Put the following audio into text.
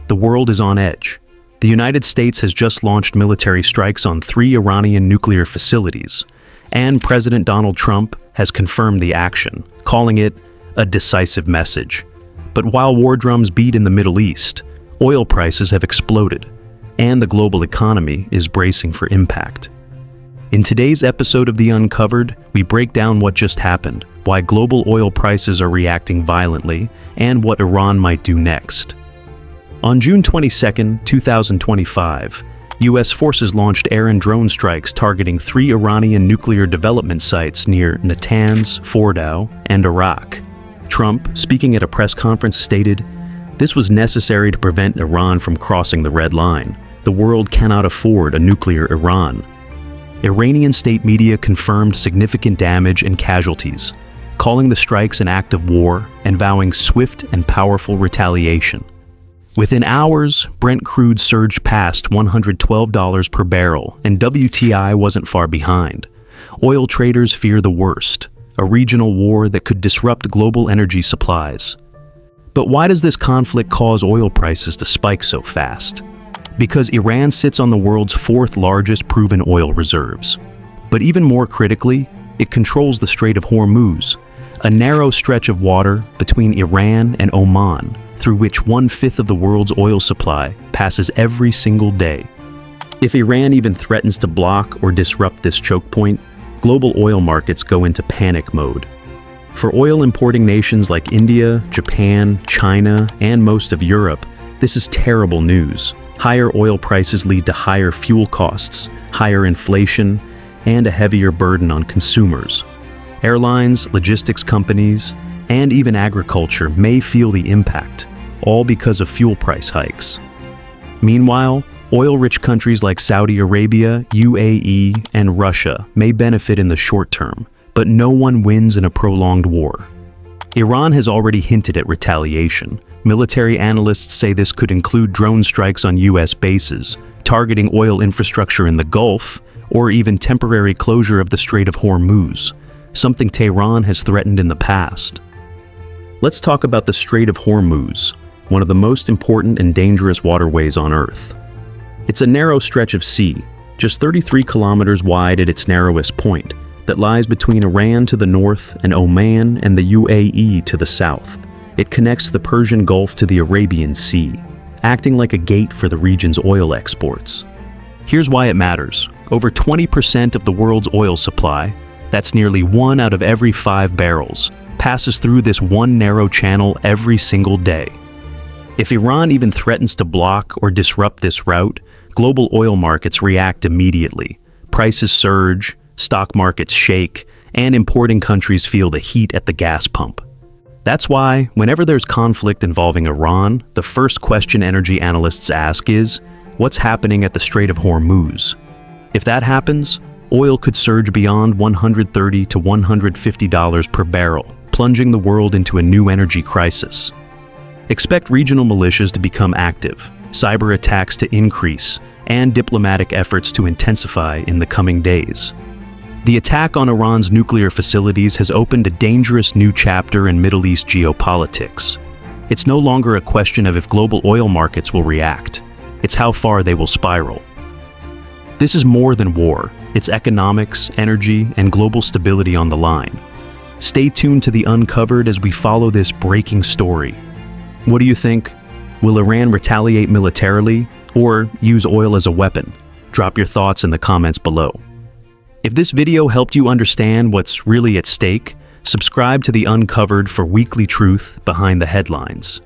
The world is on edge. The United States has just launched military strikes on 3 Iranian nuclear facilities, and President Donald Trump has confirmed the action, calling it a decisive message. But while war drums beat in the Middle East, oil prices have exploded, and the global economy is bracing for impact. In today's episode of The Uncovered, we break down what just happened, why global oil prices are reacting violently, and what Iran might do next. On June 22, 2025, U.S. forces launched air and drone strikes targeting 3 Iranian nuclear development sites near Natanz, Fordow, and Arak. Trump, speaking at a press conference, stated, "This was necessary to prevent Iran from crossing the red line. The world cannot afford a nuclear Iran." Iranian state media confirmed significant damage and casualties, calling the strikes an act of war and vowing swift and powerful retaliation. Within hours, Brent crude surged past $112 per barrel, and WTI wasn't far behind. Oil traders fear the worst, a regional war that could disrupt global energy supplies. But why does this conflict cause oil prices to spike so fast? Because Iran sits on the world's 4th largest proven oil reserves. But even more critically, it controls the Strait of Hormuz, a narrow stretch of water between Iran and Oman, through which 1/5 of the world's oil supply passes every single day. If Iran even threatens to block or disrupt this choke point, global oil markets go into panic mode. For oil importing nations like India, Japan, China, and most of Europe, this is terrible news. Higher oil prices lead to higher fuel costs, higher inflation, and a heavier burden on consumers. Airlines, logistics companies, and even agriculture may feel the impact, all because of fuel price hikes. Meanwhile, oil-rich countries like Saudi Arabia, UAE, and Russia may benefit in the short term, but no one wins in a prolonged war. Iran has already hinted at retaliation. Military analysts say this could include drone strikes on U.S. bases, targeting oil infrastructure in the Gulf, or even temporary closure of the Strait of Hormuz, something Tehran has threatened in the past. Let's talk about the Strait of Hormuz, one of the most important and dangerous waterways on Earth. It's a narrow stretch of sea, just 33 kilometers wide at its narrowest point, that lies between Iran to the north and Oman and the UAE to the south. It connects the Persian Gulf to the Arabian Sea, acting like a gate for the region's oil exports. Here's why it matters. Over 20% of the world's oil supply, that's nearly 1 out of every 5 barrels, passes through this one narrow channel every single day. If Iran even threatens to block or disrupt this route, global oil markets react immediately. Prices surge, stock markets shake, and importing countries feel the heat at the gas pump. That's why, whenever there's conflict involving Iran, the first question energy analysts ask is, what's happening at the Strait of Hormuz? If that happens, oil could surge beyond $130 to $150 per barrel, plunging the world into a new energy crisis. Expect regional militias to become active, cyber attacks to increase, and diplomatic efforts to intensify in the coming days. The attack on Iran's nuclear facilities has opened a dangerous new chapter in Middle East geopolitics. It's no longer a question of if global oil markets will react. It's how far they will spiral. This is more than war. It's economics, energy, and global stability on the line. Stay tuned to The Uncovered as we follow this breaking story. What do you think? Will Iran retaliate militarily or use oil as a weapon? Drop your thoughts in the comments below. If this video helped you understand what's really at stake, subscribe to The Uncovered for weekly truth behind the headlines.